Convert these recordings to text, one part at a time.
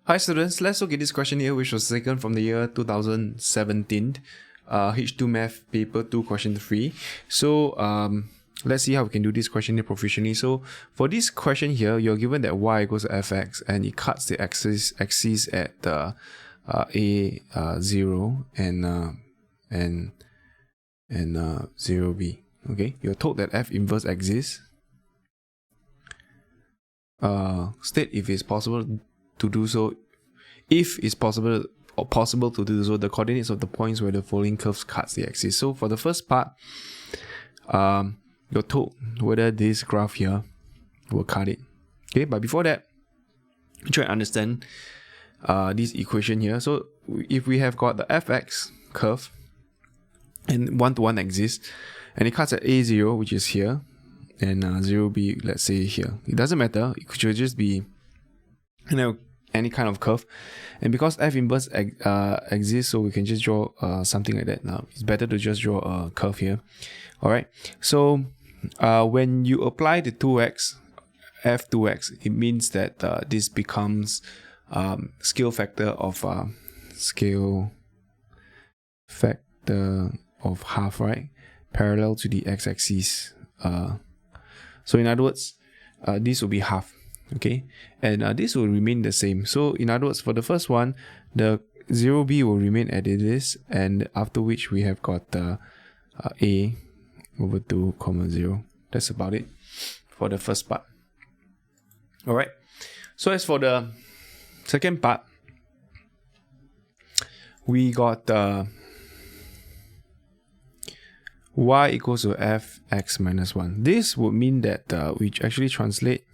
Hi students, let's look at this question here, which was taken from the year 2017, H2 Math Paper 2, question 3. So let's see how we can do this question here proficiently. So for this question here, you're given that y equals fx, and it cuts the axis at a0 and 0b. Okay, you're told that f inverse exists. State if it's possible to do so. If it's possible to do so, the coordinates of the points where the following curves cuts the axis. So for the first part, you're told whether this graph here will cut it. Okay, but before that, try to understand this equation here. So if we have got the fx curve and 1-to-1 exists, and it cuts at a0, which is here, and 0b, let's say here. It doesn't matter. It should just be, any kind of curve. And because f inverse exists, so we can just draw something like that. Now it's better to just draw a curve here. All right. So when you apply the 2x, f2x, it means that this becomes scale factor of half, right? Parallel to the x-axis. So in other words, this will be half, okay? And this will remain the same. So in other words, for the first one, the 0b will remain as it is, and after which we have got a over 2, 0. That's about it for the first part. All right. So as for the second part, we got y equals to fx minus 1. This would mean that we actually translate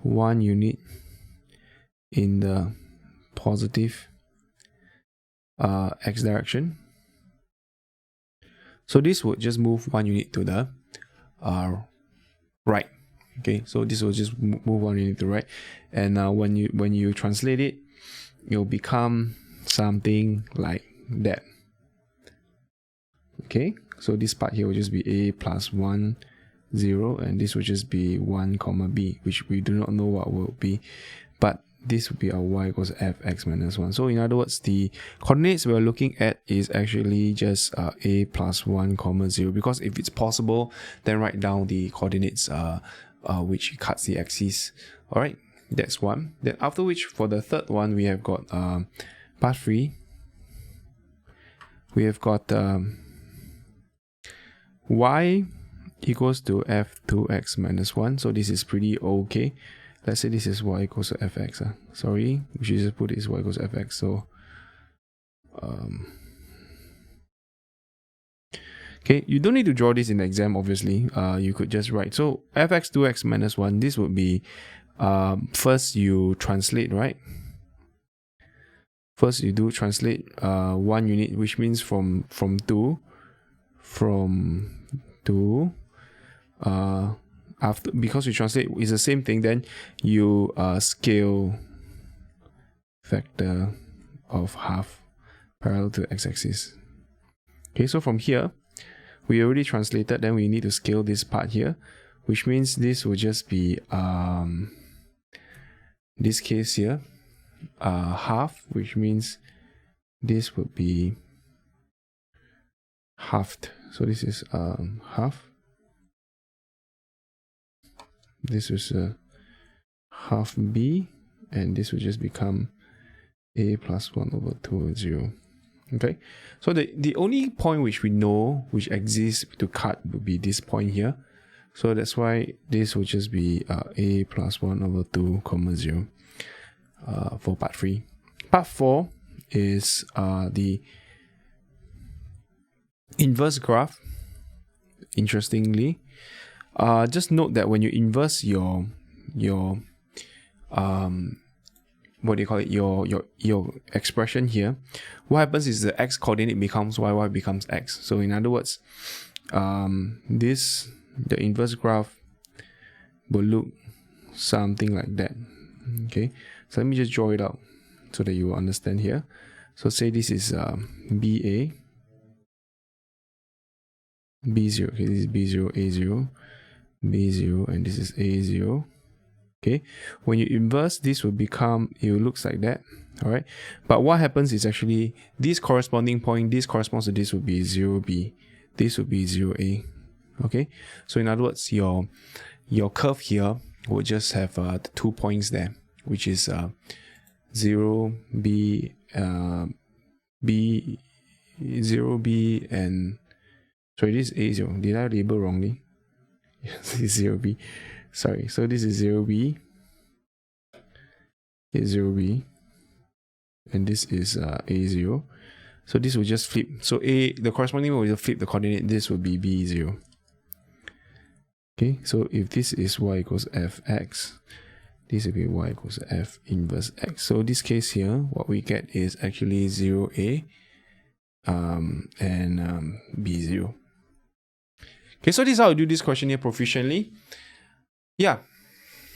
1 unit in the positive x direction. So this would just move 1 unit to the right. Okay, so this will just move 1 unit to the right, and when you translate it, it will become something like that. Okay, so this part here will just be a plus 1, 0, and this will just be 1, b, which we do not know what will be, but this will be our y equals fx minus 1. So in other words, the coordinates we are looking at is actually just a plus 1, 0, because if it's possible, then write down the coordinates which cuts the axis. All right, that's one. Then after which, for the third one, we have got part 3. We have got y equals to f2x minus 1. So this is pretty okay. Let's say this is y equals to fx. Sorry, we should just put it as y equals to fx. So okay, you don't need to draw this in the exam, obviously. You could just write. So fx 2x minus 1, this would be, first you translate, right? First you do translate 1 unit, which means from 2 after, because you translate is the same thing, then you scale factor of half parallel to x-axis. Okay, so from here we already translated, then we need to scale this part here, which means this will just be this case here half, which means this would be halved. So this is half. This is half b, and this will just become a plus 1 over 2, 0. Okay, so the only point which we know which exists to cut would be this point here. So that's why this will just be a plus 1 over 2, 0 for part 3. Part 4 is the inverse graph. Interestingly, just note that when you inverse your what do you call it, your expression here, what happens is the x coordinate becomes y becomes x. So in other words, the inverse graph will look something like that. Okay, so let me just draw it out so that you will understand here. So say this is BA, B0, okay, this is B0, A0, B0, and this is A0, Okay, when you inverse, this will become, it looks like that. All right, but what happens is actually this corresponding point, this corresponds to this would be 0b, this would be 0a. Okay, so in other words, your curve here will just have the 2 points there, which is 0b, b, 0b, and sorry, this is a0. Did I label wrongly? Yes, this is 0b. Sorry, so this is 0b, is 0b, and this is a0. So this will just flip. So a, the corresponding one will just flip the coordinate. This will be b0. Okay, so if this is y equals fx, this will be y equals f inverse x. So this case here, what we get is actually 0a and b0. Okay, so this is how I do this question here proficiently. Yeah,